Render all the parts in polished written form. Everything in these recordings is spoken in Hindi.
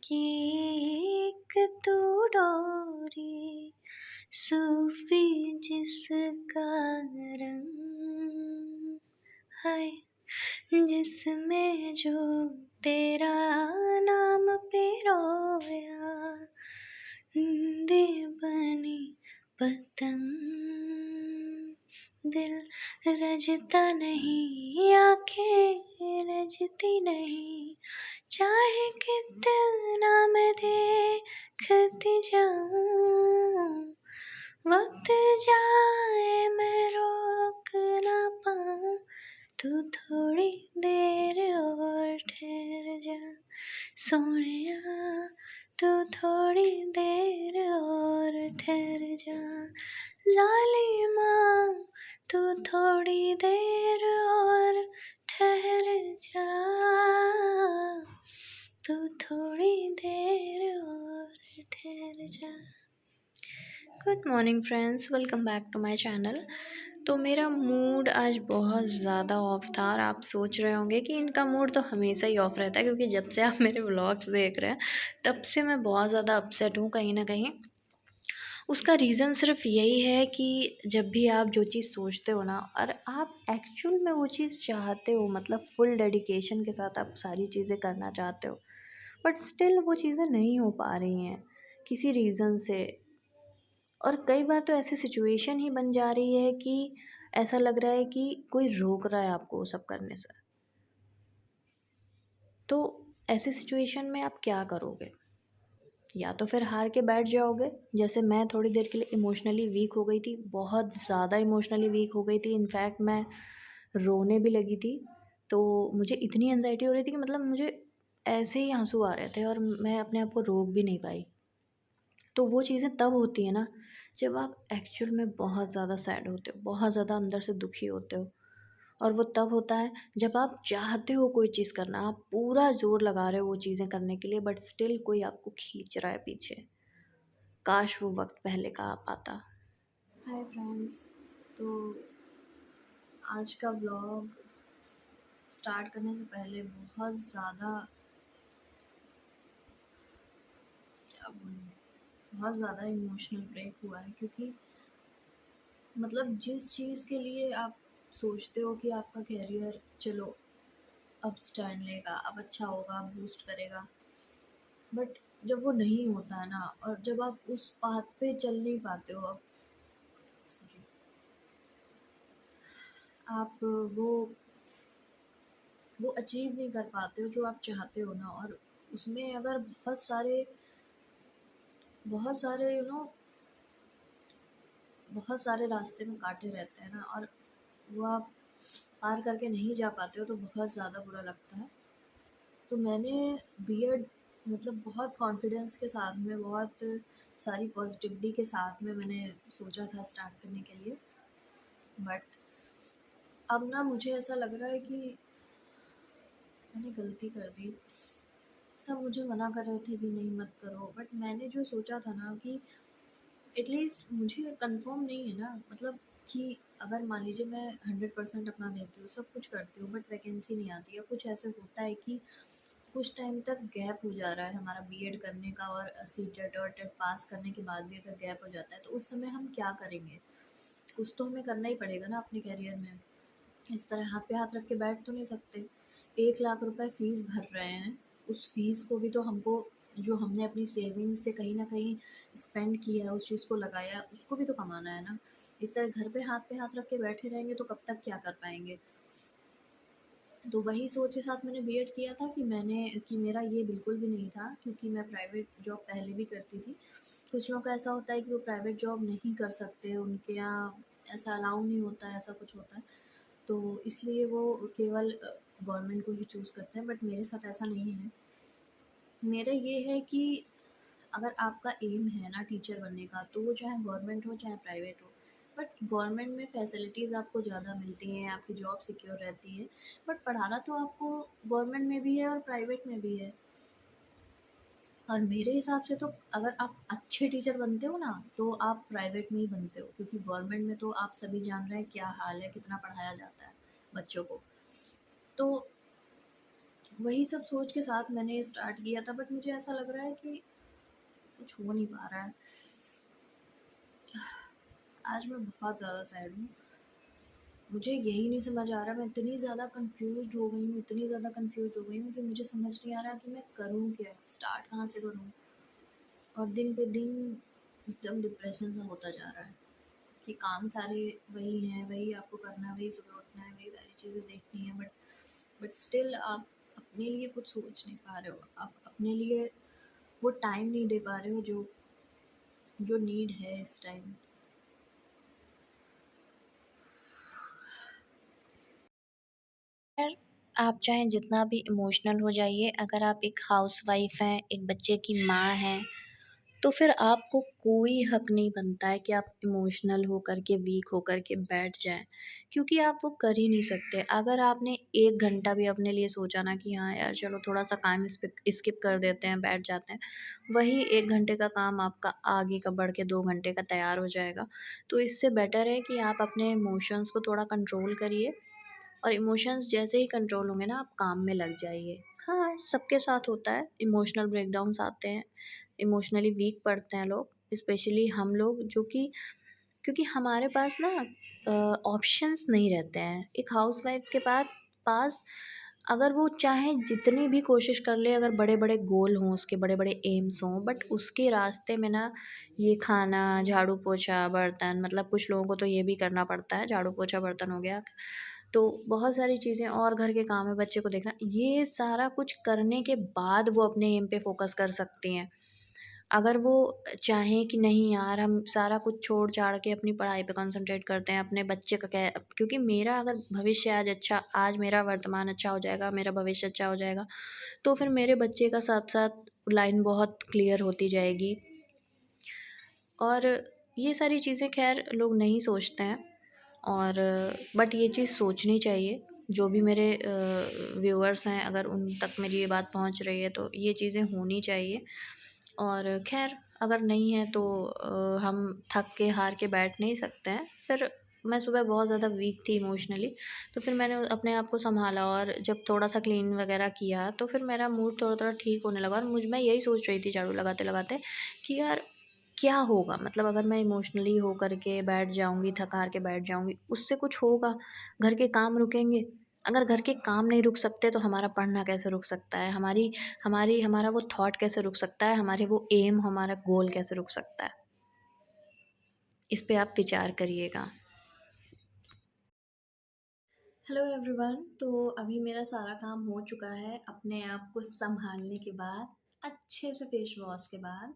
कि एक तू डोरी सूफी जिसका रंग है, जिसमें जो तेरा नाम पिरोया दे बनी पतंग। दिल रजता नहीं, आंखें रजती नहीं, चाहे कितना मैं देखती जाऊं, वक्त जाए मैं रोक ना पाऊं। तू थोड़ी देर और ठहर जा सोनिया, तू थोड़ी देर और ठहर जा लालिमा, तू थोड़ी देर और ठहर जा, तू थोड़ी देर और ठहर जा। Good morning friends, welcome back to my channel. तो मेरा मूड आज बहुत ज़्यादा ऑफ था और आप सोच रहे होंगे कि इनका मूड तो हमेशा ही ऑफ रहता है, क्योंकि जब से आप मेरे व्लॉग्स देख रहे हैं तब से मैं बहुत ज़्यादा अपसेट हूँ कहीं ना कहीं। उसका रीज़न सिर्फ यही है कि जब भी आप जो चीज़ सोचते हो ना और आप एक्चुअल में वो चीज़ चाहते हो, मतलब फुल डेडिकेशन के साथ आप सारी चीज़ें करना चाहते हो, बट स्टिल वो चीज़ें नहीं हो पा रही हैं किसी रीज़न से। और कई बार तो ऐसी सिचुएशन ही बन जा रही है कि ऐसा लग रहा है कि कोई रोक रहा है आपको वो सब करने से। तो ऐसी सिचुएशन में आप क्या करोगे? या तो फिर हार के बैठ जाओगे, जैसे मैं थोड़ी देर के लिए इमोशनली वीक हो गई थी, बहुत ज़्यादा इमोशनली वीक हो गई थी। इनफैक्ट मैं रोने भी लगी थी। तो मुझे इतनी एंजाइटी हो रही थी कि मतलब मुझे ऐसे ही आंसू आ रहे थे और मैं अपने आप को रोक भी नहीं पाई। तो वो चीज़ें तब होती हैं ना जब आप एक्चुअल में बहुत ज़्यादा सैड होते हो, बहुत ज़्यादा अंदर से दुखी होते हो। और वो तब होता है जब आप चाहते हो कोई चीज़ करना, आप पूरा ज़ोर लगा रहे हो वो चीज़ें करने के लिए, बट स्टिल कोई आपको खींच रहा है पीछे। काश वो वक्त पहले का आ पाता। हाय फ्रेंड्स, तो आज का व्लॉग स्टार्ट करने से पहले बहुत ज़्यादा बहुत ज़्यादा इमोशनल ब्रेक हुआ है, क्योंकि मतलब जिस चीज़ के लिए आप सोचते हो कि आपका कैरियर चलो अब स्टैंड लेगा, अब अच्छा होगा, अब बूस्ट करेगा, बट जब वो नहीं होता है ना, और जब आप उस पाथ पे चल नहीं पाते हो, अब सॉरी आप वो अचीव नहीं कर पाते हो जो आप चाहते हो ना, और उसमें अगर बहुत सारे बहुत सारे रास्ते में कांटे रहते हैं ना, और वो आप पार करके नहीं जा पाते हो तो बहुत ज़्यादा बुरा लगता है। तो मैंने बीएड मतलब बहुत कॉन्फिडेंस के साथ में, बहुत सारी पॉजिटिविटी के साथ में मैंने सोचा था स्टार्ट करने के लिए, बट अब ना मुझे ऐसा लग रहा है कि मैंने गलती कर दी। सब मुझे मना कर रहे थे कि नहीं मत करो, बट मैंने जो सोचा था ना कि एटलीस्ट मुझे कंफर्म नहीं है ना, मतलब कि अगर मान लीजिए मैं 100% अपना देती हूँ, सब कुछ करती हूँ, बट वैकेंसी नहीं आती, या कुछ ऐसे होता है कि कुछ टाइम तक गैप हो जा रहा है हमारा बीएड करने का, और सीटेट और टेट पास करने के बाद भी अगर गैप हो जाता है तो उस समय हम क्या करेंगे? कुछ तो हमें करना ही पड़ेगा ना अपने करियर में। इस तरह हाथ पे हाथ रख के बैठ तो नहीं सकते। 1 लाख रुपए फ़ीस भर रहे हैं, उस फ़ीस को भी तो हमको, जो हमने अपनी सेविंग्स से कहीं न कहीं स्पेंड किया है, उस चीज़ को लगाया है, उसको भी तो कमाना है ना। इस तरह घर पे हाथ रख के बैठे रहेंगे तो कब तक क्या कर पाएँगे? तो वही सोच के साथ मैंने बीएड किया था कि मेरा ये बिल्कुल भी नहीं था, क्योंकि मैं प्राइवेट जॉब पहले भी करती थी। कुछ लोग का ऐसा होता है कि वो प्राइवेट जॉब नहीं कर सकते, उनके यहाँ ऐसा अलाउ नहीं होता है, ऐसा कुछ होता है। तो इसलिए वो केवल गवर्नमेंट को ही चूज़ करते हैं, बट मेरे साथ ऐसा नहीं है। मेरा ये है कि अगर आपका एम है ना टीचर बनने का, तो वो चाहे गवर्नमेंट हो चाहे प्राइवेट हो, बट गवर्नमेंट में फैसिलिटीज़ आपको ज़्यादा मिलती हैं, आपकी जॉब सिक्योर रहती है, बट पढ़ाना तो आपको गवर्नमेंट में भी है और प्राइवेट में भी है। और मेरे हिसाब से तो अगर आप अच्छे टीचर बनते हो ना, तो आप प्राइवेट में ही बनते हो, क्योंकि गवर्नमेंट में तो आप सभी जान रहे हैं क्या हाल है, कितना पढ़ाया जाता है बच्चों को। तो वही सब सोच के साथ मैंने स्टार्ट किया था, बट मुझे ऐसा लग रहा है कि कुछ हो नहीं पा रहा है। आज मैं बहुत ज़्यादा सैड हूँ। मुझे यही नहीं समझ आ रहा, मैं इतनी ज़्यादा कन्फ्यूज़्ड हो गई हूँ, इतनी ज़्यादा कन्फ्यूज़ हो गई हूँ कि मुझे समझ नहीं आ रहा कि मैं करूँ क्या? स्टार्ट कहाँ से करूँ? और दिन पे दिन एकदम डिप्रेशन सा होता जा रहा है कि काम सारे वही हैं, वही आपको करना है, वही सुबह उठना है, वही सारी चीज़ें देखनी है, बट स्टिल आप अपने लिए कुछ सोच नहीं पा रहे हो। आप अपने लिए वो टाइम नहीं दे पा रहे हो जो जो नीड है इस टाइम। खैर, आप चाहे जितना भी इमोशनल हो जाइए, अगर आप एक हाउसवाइफ़ हैं, एक बच्चे की माँ हैं, तो फिर आपको कोई हक नहीं बनता है कि आप इमोशनल होकर के, वीक होकर के बैठ जाएँ, क्योंकि आप वो कर ही नहीं सकते। अगर आपने 1 घंटा भी अपने लिए सोचा ना कि हाँ यार, चलो थोड़ा-सा काम स्किप कर देते हैं, बैठ जाते हैं, वही 1 घंटे का काम आपका आगे का बढ़ के 2 घंटे का तैयार हो जाएगा। तो इससे बेटर है कि आप अपने इमोशंस को थोड़ा कंट्रोल करिए, और इमोशंस जैसे ही कंट्रोल होंगे ना, आप काम में लग जाइए। हाँ, सबके साथ होता है, इमोशनल ब्रेकडाउन्स आते हैं, इमोशनली वीक पड़ते हैं लोग, स्पेशली हम लोग जो कि क्योंकि हमारे पास ना ऑप्शंस नहीं रहते हैं। एक हाउसवाइफ़ के पास अगर वो चाहे जितनी भी कोशिश कर ले, अगर बड़े-बड़े गोल हों, उसके बड़े-बड़े एम्स हों, बट उसके रास्ते में ना ये खाना, झाड़ू-पोछा, बर्तन, मतलब कुछ लोगों को तो ये भी करना पड़ता है, झाड़ू-पोछा, बर्तन हो गया। तो बहुत सारी चीज़ें और घर के काम है, बच्चे को देखना, ये सारा कुछ करने के बाद वो अपने एम पे फ़ोकस कर सकती हैं। अगर वो चाहें कि नहीं यार, हम सारा कुछ छोड़-छाड़ के अपनी पढ़ाई पे कंसंट्रेट करते हैं, अपने बच्चे का क्या, क्योंकि मेरा अगर भविष्य आज मेरा वर्तमान अच्छा हो जाएगा, मेरा भविष्य अच्छा हो जाएगा, तो फिर मेरे बच्चे का साथ-साथ लाइन बहुत क्लियर होती जाएगी। और ये सारी चीज़ें ख़ैर लोग नहीं सोचते हैं, और बट ये चीज़ सोचनी चाहिए। जो भी मेरे व्यूअर्स हैं, अगर उन तक मेरी ये बात पहुँच रही है, तो ये चीज़ें होनी चाहिए। और ख़ैर अगर नहीं है तो हम थक के, हार के बैठ नहीं सकते हैं। फिर मैं सुबह बहुत ज़्यादा वीक थी इमोशनली, तो फिर मैंने अपने आप को सँभाला, और जब थोड़ा-सा क्लीन वग़ैरह किया, तो फिर मेरा मूड थोड़ा-थोड़ा ठीक होने लगा, और मैं यही सोच रही थी झाड़ू लगाते-लगाते कि यार क्या होगा? मतलब अगर मैं इमोशनली हो कर के बैठ जाऊँगी, थक-हार के बैठ जाऊँगी, उससे कुछ होगा? घर के काम रुकेंगे? अगर घर के काम नहीं रुक सकते, तो हमारा पढ़ना कैसे रुक सकता है? हमारा वो थॉट कैसे रुक सकता है? हमारे वो एम, हमारा गोल कैसे रुक सकता है? इस पे आप विचार करिएगा। हेलो एवरीवन, तो अभी मेरा सारा काम हो चुका है अपने आप को संभालने के बाद, अच्छे से फेस वॉश के बाद।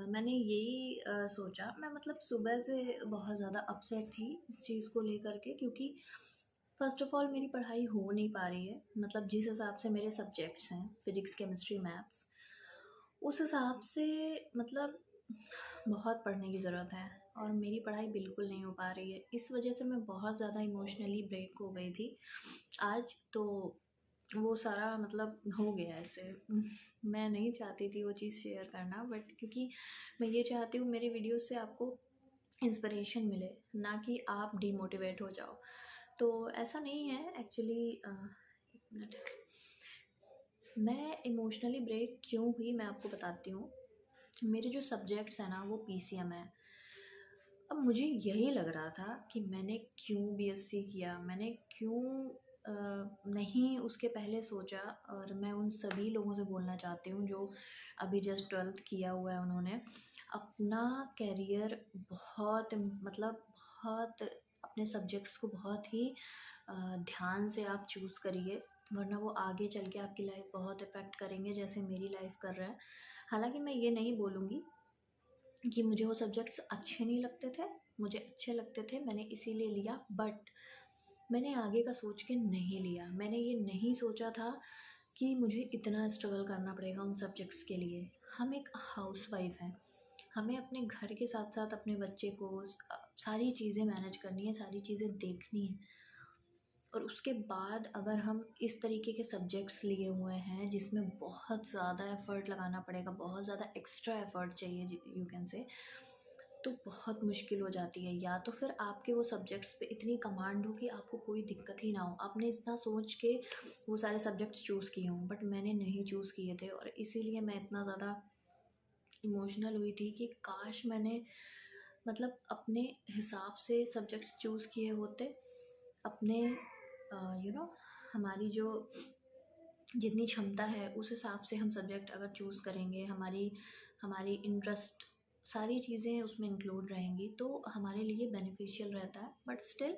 मैंने यही सोचा, मैं मतलब सुबह से बहुत ज़्यादा अपसेट थी इस चीज़ को लेकर के, क्योंकि फ़र्स्ट ऑफ़ ऑल मेरी पढ़ाई हो नहीं पा रही है। मतलब जिस हिसाब से मेरे सब्जेक्ट्स हैं, फिज़िक्स, केमिस्ट्री, मैथ्स, उस हिसाब से मतलब बहुत पढ़ने की ज़रूरत है, और मेरी पढ़ाई बिल्कुल नहीं हो पा रही है। इस वजह से मैं बहुत ज़्यादा इमोशनली ब्रेक हो गई थी आज। तो वो सारा मतलब हो गया ऐसे। मैं नहीं चाहती थी वो चीज़ शेयर करना, बट क्योंकि मैं ये चाहती हूँ मेरी वीडियोज़ से आपको इंस्पिरेशन मिले, ना कि आप डिमोटिवेट हो जाओ। तो ऐसा नहीं है एक्चुअली। 1 मिनट। मैं इमोशनली ब्रेक क्यों हुई, मैं आपको बताती हूँ। मेरे जो सब्जेक्ट्स हैं ना, वो पीसीएम है। अब मुझे यही लग रहा था कि मैंने क्यों बीएससी किया, मैंने क्यों नहीं उसके पहले सोचा। और मैं उन सभी लोगों से बोलना चाहती हूँ जो अभी जस्ट 12th किया हुआ है, उन्होंने अपना करियर बहुत मतलब बहुत अपने सब्जेक्ट्स को बहुत ही ध्यान से आप चूज़ करिए, वरना वो आगे चल के आपकी लाइफ बहुत इफ़ेक्ट करेंगे, जैसे मेरी लाइफ कर रहा है। हालाँकि मैं ये नहीं बोलूँगी कि मुझे वो सब्जेक्ट्स अच्छे नहीं लगते थे, मुझे अच्छे लगते थे, मैंने इसीलिए लिया, बट मैंने आगे का सोच के नहीं लिया। मैंने ये नहीं सोचा था कि मुझे इतना स्ट्रगल करना पड़ेगा उन सब्जेक्ट्स के लिए। हम एक हाउसवाइफ़ हैं, हमें अपने घर के साथ-साथ अपने बच्चे को सारी चीज़ें मैनेज करनी है, सारी चीज़ें देखनी है। और उसके बाद अगर हम इस तरीके के सब्जेक्ट्स लिए हुए हैं जिसमें बहुत ज़्यादा एफ़र्ट लगाना पड़ेगा, बहुत ज़्यादा एक्स्ट्रा एफ़र्ट चाहिए, यू कैन से, तो बहुत मुश्किल हो जाती है। या तो फिर आपके वो सब्जेक्ट्स पे इतनी कमांड हो कि आपको कोई दिक्कत ही ना हो, आपने इतना सोच के वो सारे सब्जेक्ट्स चूज़ किए हों, बट मैंने नहीं चूज़ किए थे और इसीलिए मैं इतना ज़्यादा इमोशनल हुई थी कि काश मैंने मतलब अपने हिसाब से सब्जेक्ट्स चूज़ किए होते, अपने यू नो हमारी जो जितनी क्षमता है उस हिसाब से हम सब्जेक्ट अगर चूज़ करेंगे, हमारी हमारी इंटरेस्ट सारी चीज़ें उसमें इंक्लूड रहेंगी तो हमारे लिए बेनिफिशियल रहता है। बट स्टिल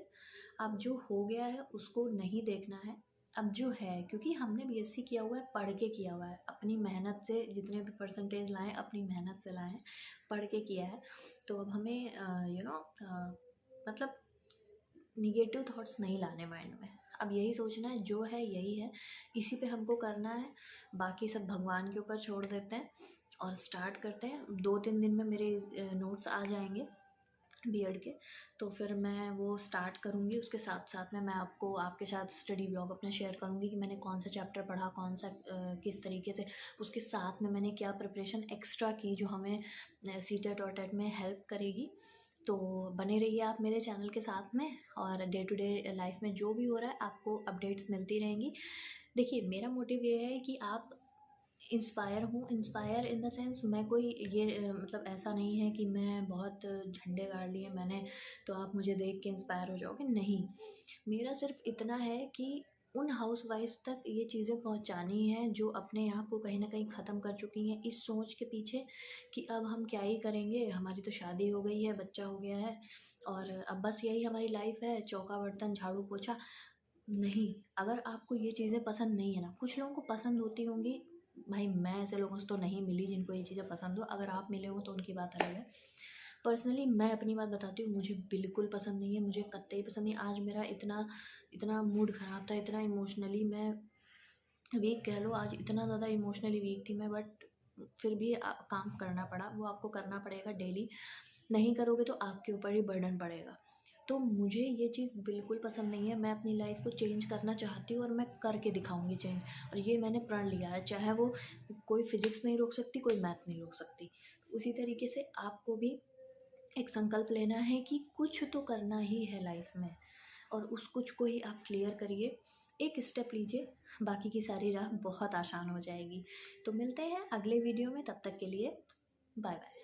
अब जो हो गया है उसको नहीं देखना है। अब जो है, क्योंकि हमने बीएससी किया हुआ है, पढ़ के किया हुआ है, अपनी मेहनत से जितने भी परसेंटेज लाएँ अपनी मेहनत से लाएँ, पढ़ के किया है। तो अब हमें मतलब निगेटिव थॉट्स नहीं लाने माइंड में। अब यही सोचना है जो है यही है, इसी पे हमको करना है, बाकी सब भगवान के ऊपर छोड़ देते हैं और स्टार्ट करते हैं। 2-3 दिन में मेरे नोट्स आ जाएंगे बीएड के, तो फिर मैं वो स्टार्ट करूँगी। उसके साथ साथ में मैं आपको आपके साथ स्टडी ब्लॉग अपना शेयर करूँगी कि मैंने कौन सा चैप्टर पढ़ा, कौन सा किस तरीके से, उसके साथ में मैंने क्या प्रिपरेशन एक्स्ट्रा की जो हमें सीटेट और टेट में हेल्प करेगी। तो बने रहिए आप मेरे चैनल के साथ में और डे टू डे लाइफ में जो भी हो रहा है आपको अपडेट्स मिलती रहेंगी। देखिए मेरा मोटिव ये है कि आप इंस्पायर हूँ, इंस्पायर इन द सेंस मैं कोई ये मतलब ऐसा नहीं है कि मैं बहुत झंडे गाड़ लिए मैंने तो आप मुझे देख के इंस्पायर हो जाओगे, नहीं। मेरा सिर्फ इतना है कि उन हाउसवाइफ्स तक ये चीज़ें पहुंचानी है जो अपने आप को कहीं ना कहीं ख़त्म कर चुकी हैं इस सोच के पीछे कि अब हम क्या ही करेंगे, हमारी तो शादी हो गई है, बच्चा हो गया है और अब बस यही हमारी लाइफ है, चौका बर्तन झाड़ू पोछा। नहीं, अगर आपको ये चीज़ें पसंद नहीं है ना, कुछ लोगों को पसंद होती होंगी, भाई मैं ऐसे लोगों से तो नहीं मिली जिनको ये चीज़ें पसंद हो, अगर आप मिले हो तो उनकी बात अलग है। पर्सनली मैं अपनी बात बताती हूँ, मुझे बिल्कुल पसंद नहीं है, मुझे कतई पसंद नहीं। आज मेरा इतना इतना मूड ख़राब था, इतना इमोशनली मैं वीक कह लो, आज इतना ज़्यादा इमोशनली वीक थी मैं, बट फिर भी काम करना पड़ा। वो आपको करना पड़ेगा डेली, नहीं करोगे तो आपके ऊपर ही बर्डन पड़ेगा। तो मुझे ये चीज़ बिल्कुल पसंद नहीं है, मैं अपनी लाइफ को चेंज करना चाहती हूँ और मैं करके दिखाऊंगी चेंज। और ये मैंने प्रण लिया है, चाहे वो कोई फिजिक्स नहीं रोक सकती, कोई मैथ नहीं रोक सकती। उसी तरीके से आपको भी एक संकल्प लेना है कि कुछ तो करना ही है लाइफ में और उस कुछ को ही आप क्लियर करिए, एक स्टेप लीजिए, बाकी की सारी राह बहुत आसान हो जाएगी। तो मिलते हैं अगले वीडियो में, तब तक के लिए बाय बाय।